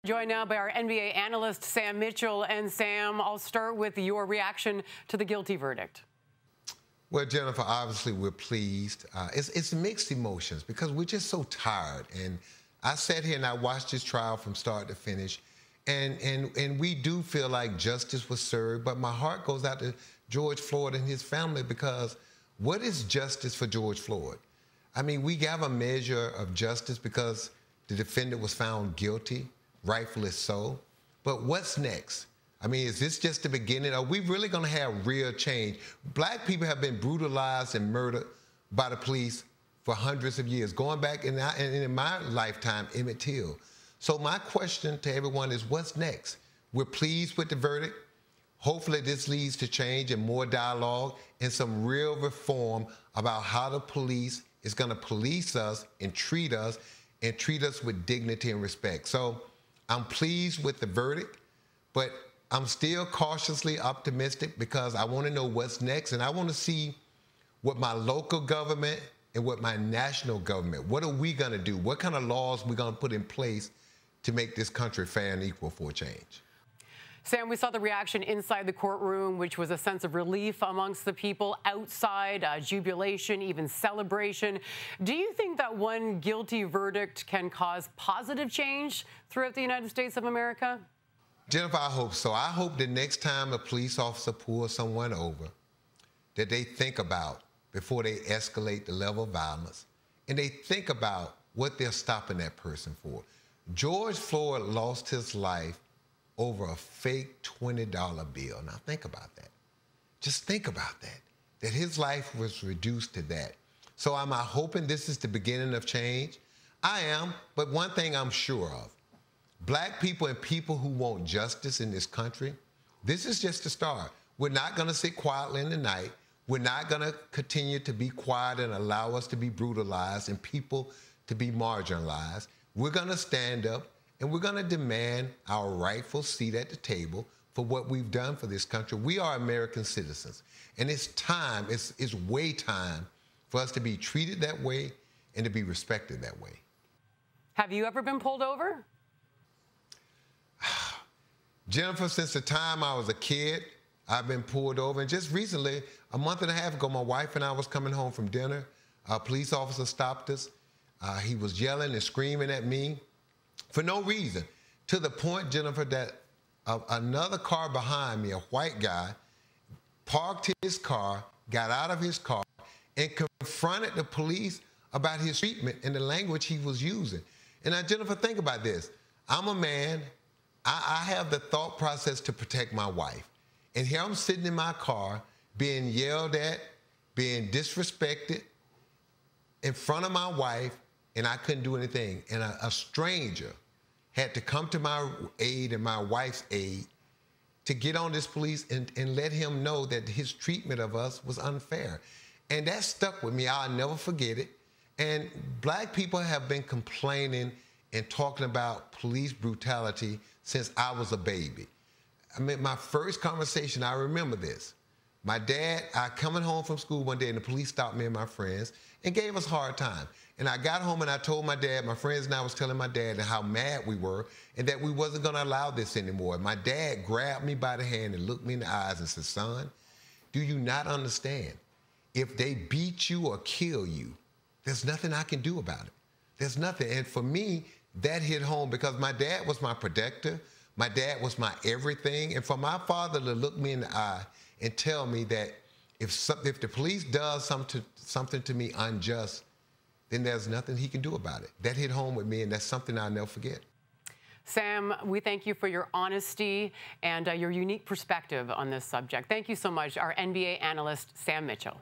Joined now by our NBA analyst, Sam Mitchell. And Sam, I'll start with your reaction to the guilty verdict. Well, Jennifer, obviously we're pleased. It's mixed emotions because we're just so tired. And I sat here and I watched this trial from start to finish. And we do feel like justice was served. But my heart goes out to George Floyd and his family, because what is justice for George Floyd? I mean, we have a measure of justice because the defendant was found guilty, rightfully so. But what's next? I mean, is this just the beginning? Are we really going to have real change? Black people have been brutalized and murdered by the police for hundreds of years, going back in my lifetime, Emmett Till. So my question to everyone is, what's next? We're pleased with the verdict. Hopefully this leads to change and more dialogue and some real reform about how the police is going to police us and treat us with dignity and respect. So I'm pleased with the verdict, but I'm still cautiously optimistic because I want to know what's next, and I want to see what my local government and what my national government, what are we going to do? What kind of laws are we going to put in place to make this country fair and equal for a change? Sam, we saw the reaction inside the courtroom, which was a sense of relief amongst the people. Outside, jubilation, even celebration. Do you think that one guilty verdict can cause positive change throughout the United States of America? Jennifer, I hope so. I hope the next time a police officer pulls someone over, that they think about before they escalate the level of violence, and they think about what they're stopping that person for. George Floyd lost his life over a fake $20 bill. Now think about that. Just think about that his life was reduced to that. So am I hoping this is the beginning of change? I am, but one thing I'm sure of, black people and people who want justice in this country, this is just the start. We're not gonna sit quietly in the night. We're not gonna continue to be quiet and allow us to be brutalized and people to be marginalized. We're gonna stand up and we're gonna demand our rightful seat at the table for what we've done for this country. We are American citizens, and it's time, it's way time for us to be treated that way and to be respected that way. Have you ever been pulled over? Jennifer, since the time I was a kid, I've been pulled over. And just recently, a month and a half ago, my wife and I was coming home from dinner. A police officer stopped us. He was yelling and screaming at me for no reason, to the point, Jennifer, that another car behind me, a white guy, parked his car, got out of his car, and confronted the police about his treatment and the language he was using. And now, Jennifer, think about this. I'm a man. I have the thought process to protect my wife. And here I'm sitting in my car being yelled at, being disrespected in front of my wife, and I couldn't do anything. And a stranger had to come to my aid and my wife's aid to get on this police and let him know that his treatment of us was unfair. And that stuck with me. I'll never forget it. And black people have been complaining and talking about police brutality since I was a baby. I mean, my first conversation, I remember this. My dad, I coming home from school one day, and the police stopped me and my friends and gave us a hard time. And I got home and I told my dad, my friends and I was telling my dad how mad we were and that we wasn't gonna allow this anymore. And my dad grabbed me by the hand and looked me in the eyes and said, son, do you not understand? If they beat you or kill you, there's nothing I can do about it. There's nothing. And for me, that hit home because my dad was my protector. My dad was my everything. And for my father to look me in the eye and tell me that if the police does something to me unjust, then there's nothing he can do about it. That hit home with me, and that's something I'll never forget. Sam, we thank you for your honesty and your unique perspective on this subject. Thank you so much, our NBA analyst, Sam Mitchell.